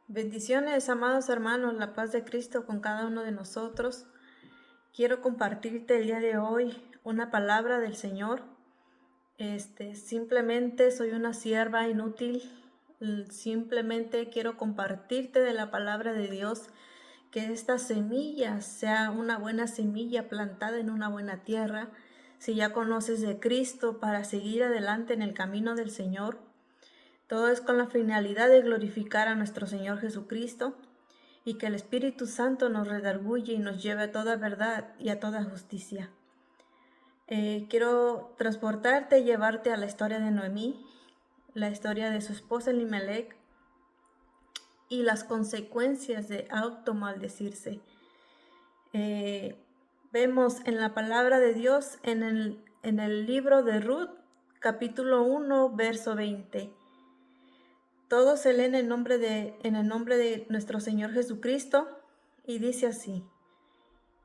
Bendiciones, amados hermanos, la paz de Cristo con cada uno de nosotros. Quiero compartirte el día de hoy una palabra del Señor. Simplemente soy una sierva inútil. Simplemente quiero compartirte de la palabra de Dios, que esta semilla sea una buena semilla plantada en una buena tierra. Si ya conoces de Cristo, para seguir adelante en el camino del Señor. Todo es con la finalidad de glorificar a nuestro Señor Jesucristo y que el Espíritu Santo nos redarguye y nos lleve a toda verdad y a toda justicia. Quiero transportarte y llevarte a la historia de Noemí, la historia de su esposo Elimelec y las consecuencias de automaldecirse. Vemos en la palabra de Dios en el libro de Ruth, capítulo 1, verso 20. Todo se lee en el nombre de nuestro Señor Jesucristo y dice así: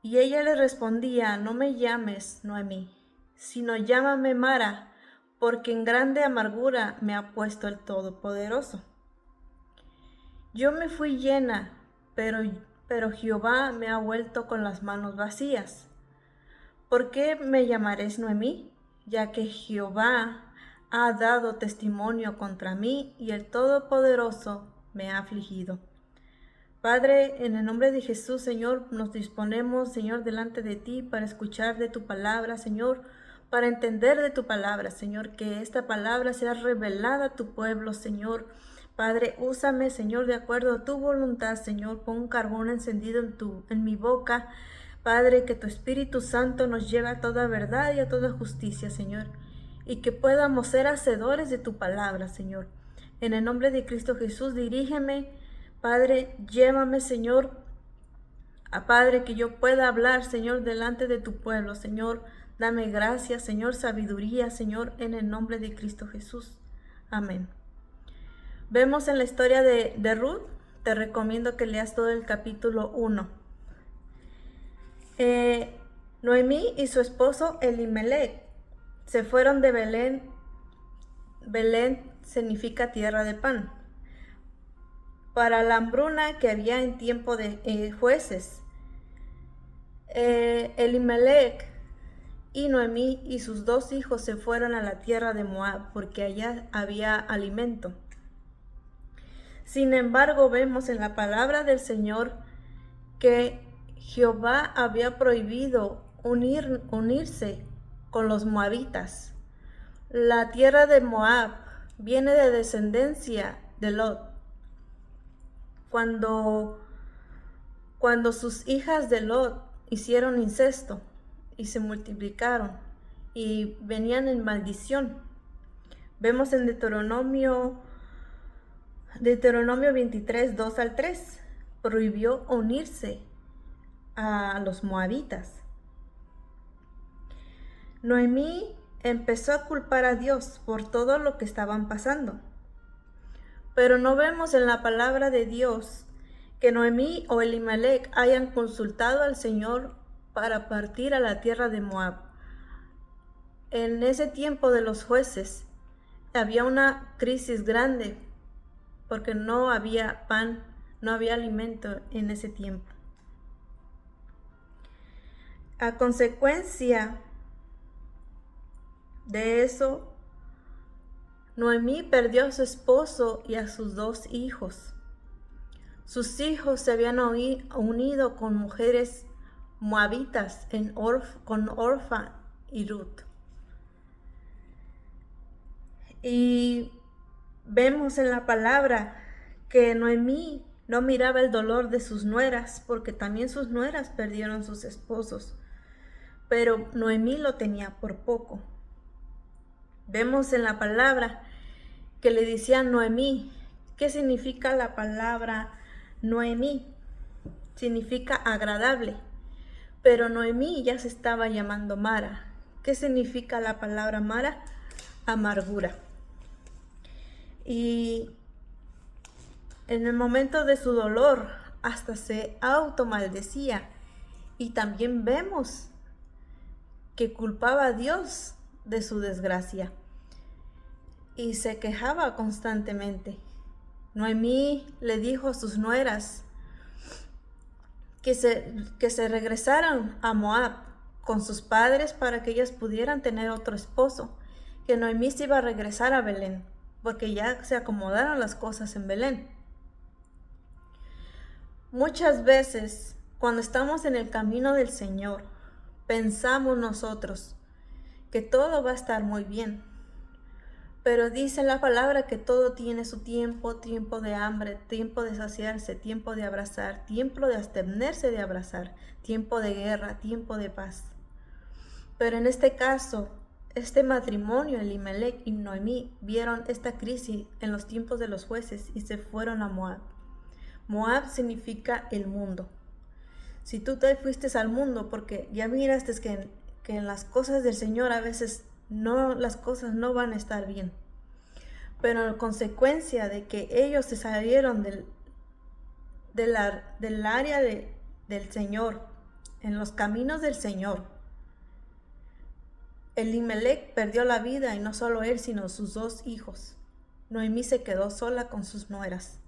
y ella le respondía: no me llames Noemí, sino llámame Mara, porque en grande amargura me ha puesto el Todopoderoso. Yo me fui llena, pero Jehová me ha vuelto con las manos vacías. ¿Por qué me llamaréis Noemí? Ya que Jehová ha dado testimonio contra mí y el Todopoderoso me ha afligido. Padre, en el nombre de Jesús, Señor, nos disponemos, Señor, delante de ti para escuchar de tu palabra, Señor, para entender de tu palabra, Señor, que esta palabra sea revelada a tu pueblo, Señor. Padre, úsame, Señor, de acuerdo a tu voluntad, Señor. Pon un carbón encendido en mi boca, Padre, que tu Espíritu Santo nos lleve a toda verdad y a toda justicia, Señor, y que podamos ser hacedores de tu palabra, Señor. En el nombre de Cristo Jesús, dirígeme, Padre, llévame, Señor, a Padre, que yo pueda hablar, Señor, delante de tu pueblo, Señor. Dame gracia, Señor, sabiduría, Señor, en el nombre de Cristo Jesús. Amén. Vemos en la historia de Ruth, te recomiendo que leas todo el capítulo 1. Noemí y su esposo Elimelec se fueron de Belén. Belén significa tierra de pan. Para la hambruna que había en tiempo de jueces. Elimelec y Noemí y sus 2 hijos se fueron a la tierra de Moab porque allá había alimento. Sin embargo, vemos en la palabra del Señor que Jehová había prohibido unirse con los moabitas. La tierra de Moab viene de descendencia de Lot. Cuando sus hijas de Lot hicieron incesto y se multiplicaron y venían en maldición. Vemos en Deuteronomio 23, 2 al 3, prohibió unirse a los moabitas. Noemí empezó a culpar a Dios por todo lo que estaban pasando. Pero no vemos en la palabra de Dios que Noemí o Elimelec hayan consultado al Señor para partir a la tierra de Moab. En ese tiempo de los jueces había una crisis grande porque no había pan, no había alimento en ese tiempo. A consecuencia de eso, Noemí perdió a su esposo y a sus 2 hijos. Sus hijos se habían unido con mujeres moabitas con Orfa y Ruth. Y vemos en la palabra que Noemí no miraba el dolor de sus nueras, porque también sus nueras perdieron sus esposos. Pero Noemí lo tenía por poco. Vemos en la palabra que le decían Noemí. ¿Qué significa la palabra Noemí? Significa agradable. Pero Noemí ya se estaba llamando Mara. ¿Qué significa la palabra Mara? Amargura. Y en el momento de su dolor hasta se automaldecía. Y también vemos que culpaba a Dios de su desgracia y se quejaba constantemente. Noemí le dijo a sus nueras que se regresaran a Moab con sus padres para que ellas pudieran tener otro esposo, que Noemí se iba a regresar a Belén, porque ya se acomodaron las cosas en Belén. Muchas veces, cuando estamos en el camino del Señor, pensamos nosotros que todo va a estar muy bien. Pero dice la palabra que todo tiene su tiempo, tiempo de hambre, tiempo de saciarse, tiempo de abrazar, tiempo de abstenerse de abrazar, tiempo de guerra, tiempo de paz. Pero en este caso, este matrimonio, Elimelech y Noemí, vieron esta crisis en los tiempos de los jueces y se fueron a Moab. Moab significa el mundo. Si tú te fuiste al mundo porque ya miraste que en las cosas del Señor a veces las cosas no van a estar bien. Pero en consecuencia de que ellos se salieron del área del Señor, en los caminos del Señor, Elimelech perdió la vida, y no solo él, sino sus 2 hijos. Noemí se quedó sola con sus nueras.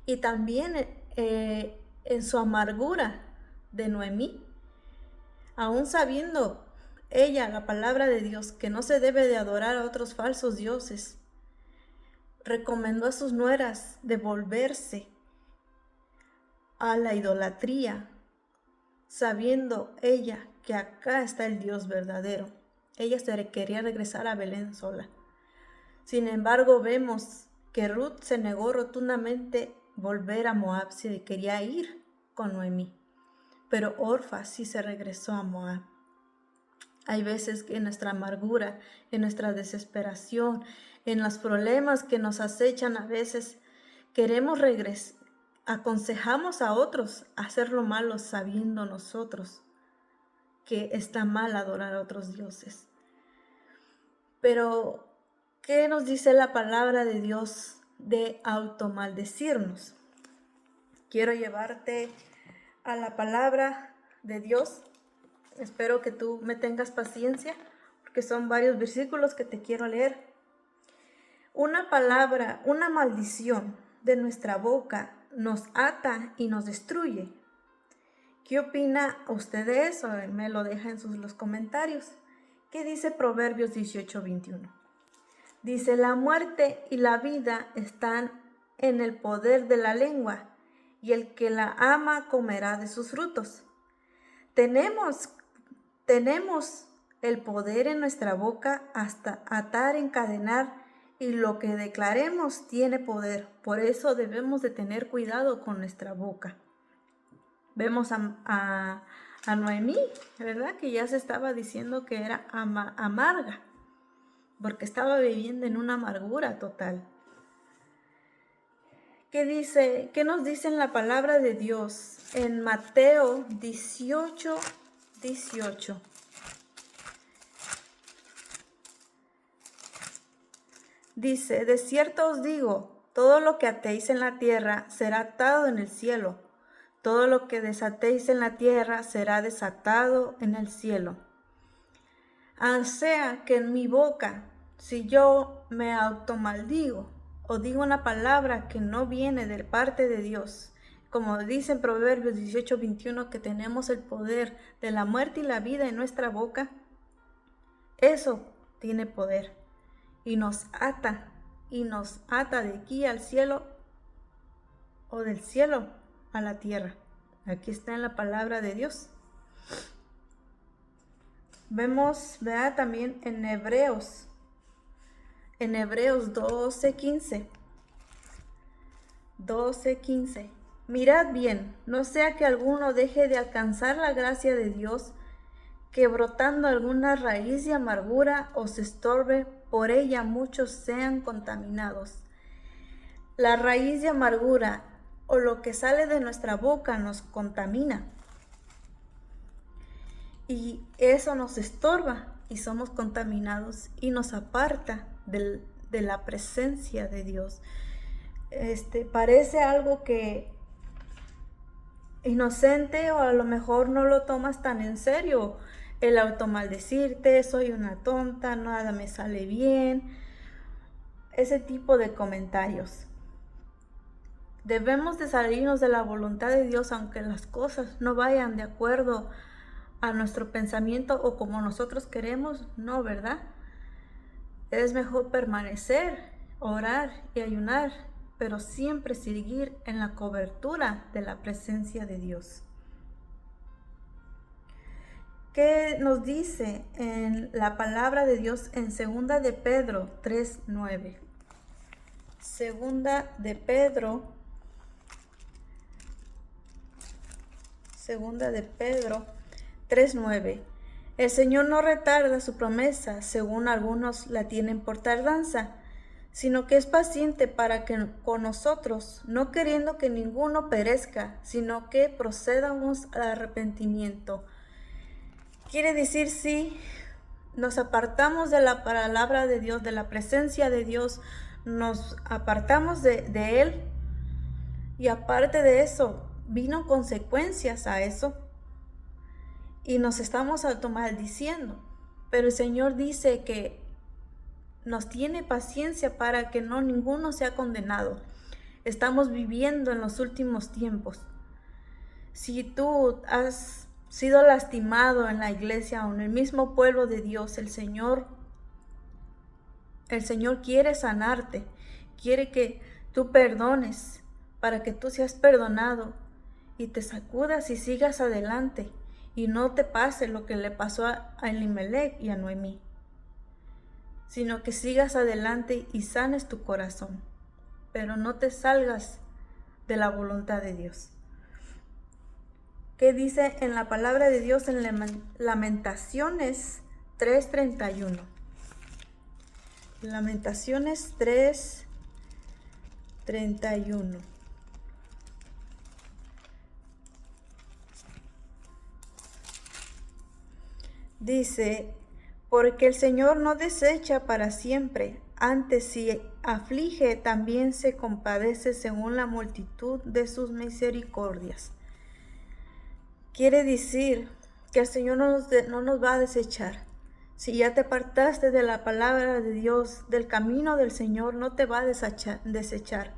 Y también en su amargura de Noemí, aún sabiendo ella la palabra de Dios que no se debe de adorar a otros falsos dioses, recomendó a sus nueras de volverse a la idolatría, sabiendo ella que acá está el Dios verdadero. Ella se quería regresar a Belén sola. Sin embargo, vemos que Ruth se negó rotundamente volver a Moab, se quería ir con Noemí. Pero Orfa sí se regresó a Moab. Hay veces que en nuestra amargura, en nuestra desesperación, en los problemas que nos acechan a veces, queremos regresar, aconsejamos a otros a hacer lo malo sabiendo nosotros que está mal adorar a otros dioses. Pero, ¿qué nos dice la palabra de Dios de automaldecirnos? Quiero llevarte a la palabra de Dios. Espero que tú me tengas paciencia, porque son varios versículos que te quiero leer. Una palabra, una maldición de nuestra boca nos ata y nos destruye. ¿Qué opina usted de eso? Me lo deja en los comentarios. ¿Qué dice Proverbios 18:21? Dice: la muerte y la vida están en el poder de la lengua, y el que la ama comerá de sus frutos. Tenemos el poder en nuestra boca hasta atar, encadenar, y lo que declaremos tiene poder. Por eso debemos de tener cuidado con nuestra boca. Vemos a Noemí, ¿verdad? Que ya se estaba diciendo que era amarga, porque estaba viviendo en una amargura total. ¿Qué nos dice en la palabra de Dios? En Mateo 18:18. Dice: de cierto os digo, todo lo que atéis en la tierra será atado en el cielo. Todo lo que desatéis en la tierra será desatado en el cielo. O sea que en mi boca, si yo me automaldigo o digo una palabra que no viene de parte de Dios, como dice en Proverbios 18:21, que tenemos el poder de la muerte y la vida en nuestra boca, eso tiene poder y nos ata de aquí al cielo o del cielo a la tierra. Aquí está en la palabra de Dios. Vemos, vea, también en Hebreos 12:15. Mirad bien, no sea que alguno deje de alcanzar la gracia de Dios, que brotando alguna raíz de amargura os estorbe, por ella muchos sean contaminados. La raíz de amargura o lo que sale de nuestra boca nos contamina. Y eso nos estorba y somos contaminados y nos aparta de la presencia de Dios. Parece algo que inocente, o a lo mejor no lo tomas tan en serio, el automaldecirte: soy una tonta, nada me sale bien. ese tipo de comentarios. Debemos de salirnos de la voluntad de Dios aunque las cosas no vayan de acuerdo a nuestro pensamiento o como nosotros queremos, no, ¿verdad? Es mejor permanecer, orar y ayunar, pero siempre seguir en la cobertura de la presencia de Dios. ¿Qué nos dice en la palabra de Dios en 2 de Pedro 3:9? 2 de Pedro 3:9. El Señor no retarda su promesa, según algunos la tienen por tardanza, sino que es paciente para que con nosotros, no queriendo que ninguno perezca, sino que procedamos al arrepentimiento. Quiere decir, si nos apartamos de la palabra de Dios, de la presencia de Dios, nos apartamos de Él, y aparte de eso, vino consecuencias a eso, y nos estamos automaldiciendo. Pero el Señor dice que nos tiene paciencia para que no ninguno sea condenado. Estamos viviendo en los últimos tiempos. Si tú has sido lastimado en la iglesia o en el mismo pueblo de Dios, el Señor quiere sanarte, quiere que tú perdones para que tú seas perdonado y te sacudas y sigas adelante y no te pase lo que le pasó a Elimelech y a Noemí, sino que sigas adelante y sanes tu corazón, pero no te salgas de la voluntad de Dios. ¿Qué dice en la palabra de Dios en Lamentaciones 3:31? Lamentaciones 3:31. Dice: porque el Señor no desecha para siempre, antes si aflige también se compadece según la multitud de sus misericordias. Quiere decir que el Señor no nos va a desechar. Si ya te apartaste de la palabra de Dios, del camino del Señor, no te va a desechar.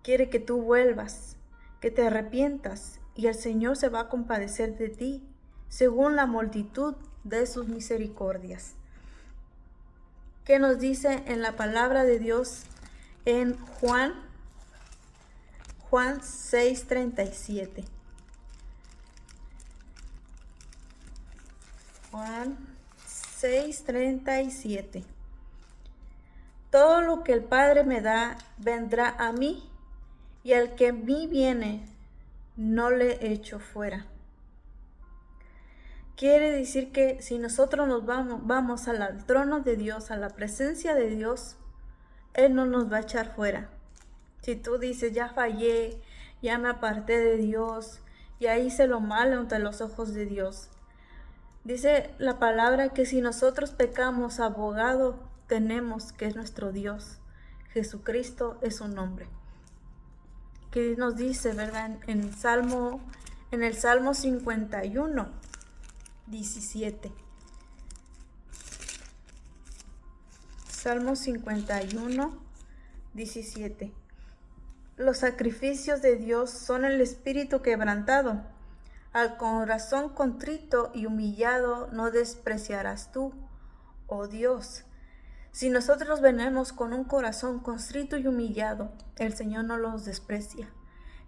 Quiere que tú vuelvas, que te arrepientas, y el Señor se va a compadecer de ti, según la multitud de sus misericordias. ¿Qué nos dice en la palabra de Dios en Juan 6:37? Juan 6:37. Todo lo que el Padre me da vendrá a mí, y al que a mí viene no le echo fuera. Quiere decir que si nosotros nos vamos al trono de Dios, a la presencia de Dios, Él no nos va a echar fuera. Si tú dices, ya fallé, ya me aparté de Dios, ya hice lo malo ante los ojos de Dios, dice la palabra que si nosotros pecamos, abogado tenemos, que es nuestro Dios. Jesucristo es su nombre. Que nos dice, ¿verdad? En el Salmo 51:17. Salmo 51:17. Los sacrificios de Dios son el espíritu quebrantado. Al corazón contrito y humillado no despreciarás tú, oh Dios. Si nosotros venimos con un corazón contrito y humillado, el Señor no los desprecia.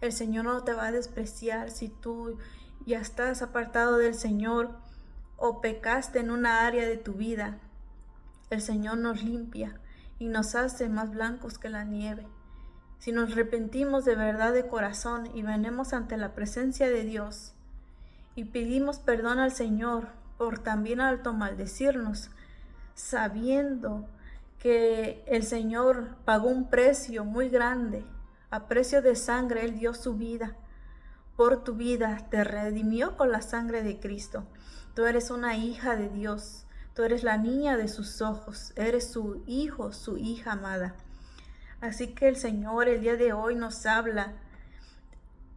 El Señor no te va a despreciar si tú ya estás apartado del Señor o pecaste en una área de tu vida. El Señor nos limpia y nos hace más blancos que la nieve. Si nos arrepentimos de verdad de corazón y venimos ante la presencia de Dios y pedimos perdón al Señor por también automaldecirnos, sabiendo que el Señor pagó un precio muy grande, a precio de sangre. Él dio su vida por tu vida, te redimió con la sangre de Cristo. Tú eres una hija de Dios, tú eres la niña de sus ojos, eres su hijo, su hija amada. Así que el Señor el día de hoy nos habla,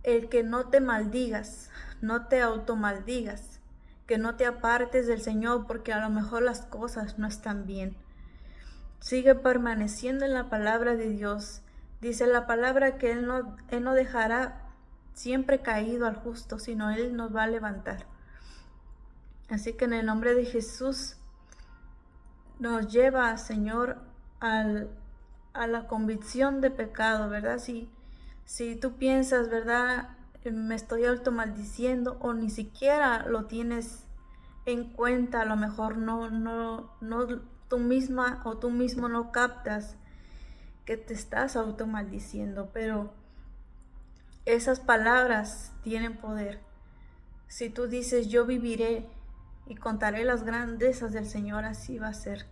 el que no te maldigas, no te automaldigas, que no te apartes del Señor porque a lo mejor las cosas no están bien. Sigue permaneciendo en la palabra de Dios. Dice la palabra que Él no dejará siempre caído al justo, sino Él nos va a levantar. Así que en el nombre de Jesús nos lleva, Señor, a la convicción de pecado, ¿verdad? Si tú piensas, ¿verdad? Me estoy automaldiciendo o ni siquiera lo tienes en cuenta, a lo mejor no tú misma o tú mismo no captas que te estás automaldiciendo, pero esas palabras tienen poder. Si tú dices yo viviré y contaré las grandezas del Señor, así va a ser.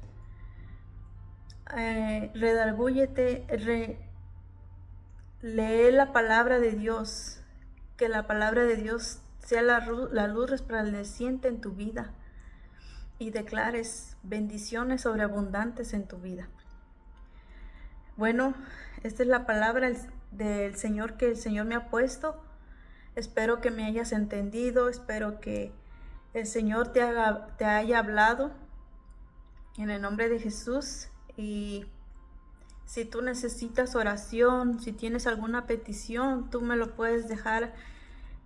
Redargúyete, lee la palabra de Dios, que la palabra de Dios sea la luz resplandeciente en tu vida y declares bendiciones sobreabundantes en tu vida. Bueno, esta es la palabra del Señor que el Señor me ha puesto. Espero que me hayas entendido, espero que el Señor te haya hablado en el nombre de Jesús. Y si tú necesitas oración, si tienes alguna petición, tú me lo puedes dejar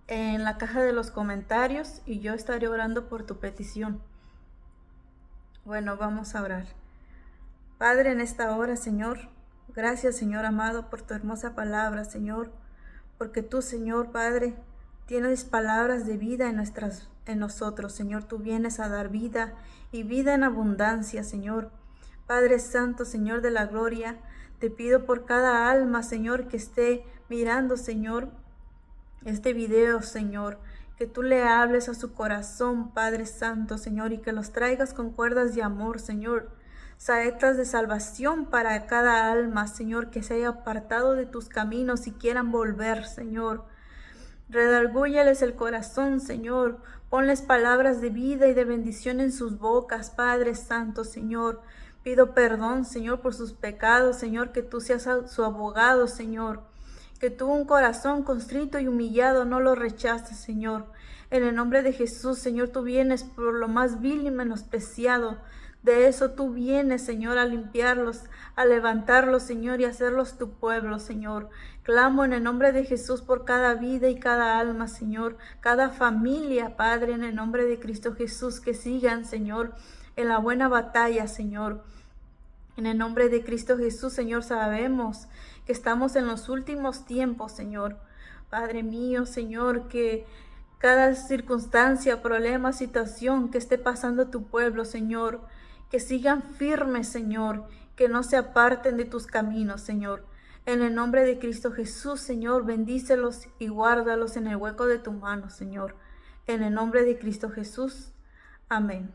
en la caja de los comentarios y yo estaré orando por tu petición. Bueno, vamos a orar. Padre, en esta hora, Señor, gracias, Señor amado, por tu hermosa palabra, Señor, porque tú, Señor Padre, tienes palabras de vida en nosotros, Señor. Tú vienes a dar vida y vida en abundancia, Señor. Padre Santo, Señor de la gloria, te pido por cada alma, Señor, que esté mirando, Señor, este video, Señor, que tú le hables a su corazón, Padre Santo, Señor, y que los traigas con cuerdas de amor, Señor, saetas de salvación para cada alma, Señor, que se haya apartado de tus caminos y quieran volver, Señor. Redargúyeles el corazón, Señor. Ponles palabras de vida y de bendición en sus bocas, Padre Santo, Señor. Pido perdón, Señor, por sus pecados, Señor, que tú seas su abogado, Señor. Que tú, un corazón constrito y humillado, no lo rechaces, Señor. En el nombre de Jesús, Señor, tú vienes por lo más vil y menospreciado. De eso tú vienes, Señor, a limpiarlos, a levantarlos, Señor, y hacerlos tu pueblo, Señor. Clamo en el nombre de Jesús por cada vida y cada alma, Señor, cada familia, Padre, en el nombre de Cristo Jesús, que sigan, Señor, en la buena batalla, Señor. En el nombre de Cristo Jesús, Señor, sabemos que estamos en los últimos tiempos, Señor. Padre mío, Señor, que cada circunstancia, problema, situación que esté pasando tu pueblo, Señor, que sigan firmes, Señor, que no se aparten de tus caminos, Señor. En el nombre de Cristo Jesús, Señor, bendícelos y guárdalos en el hueco de tu mano, Señor. En el nombre de Cristo Jesús. Amén.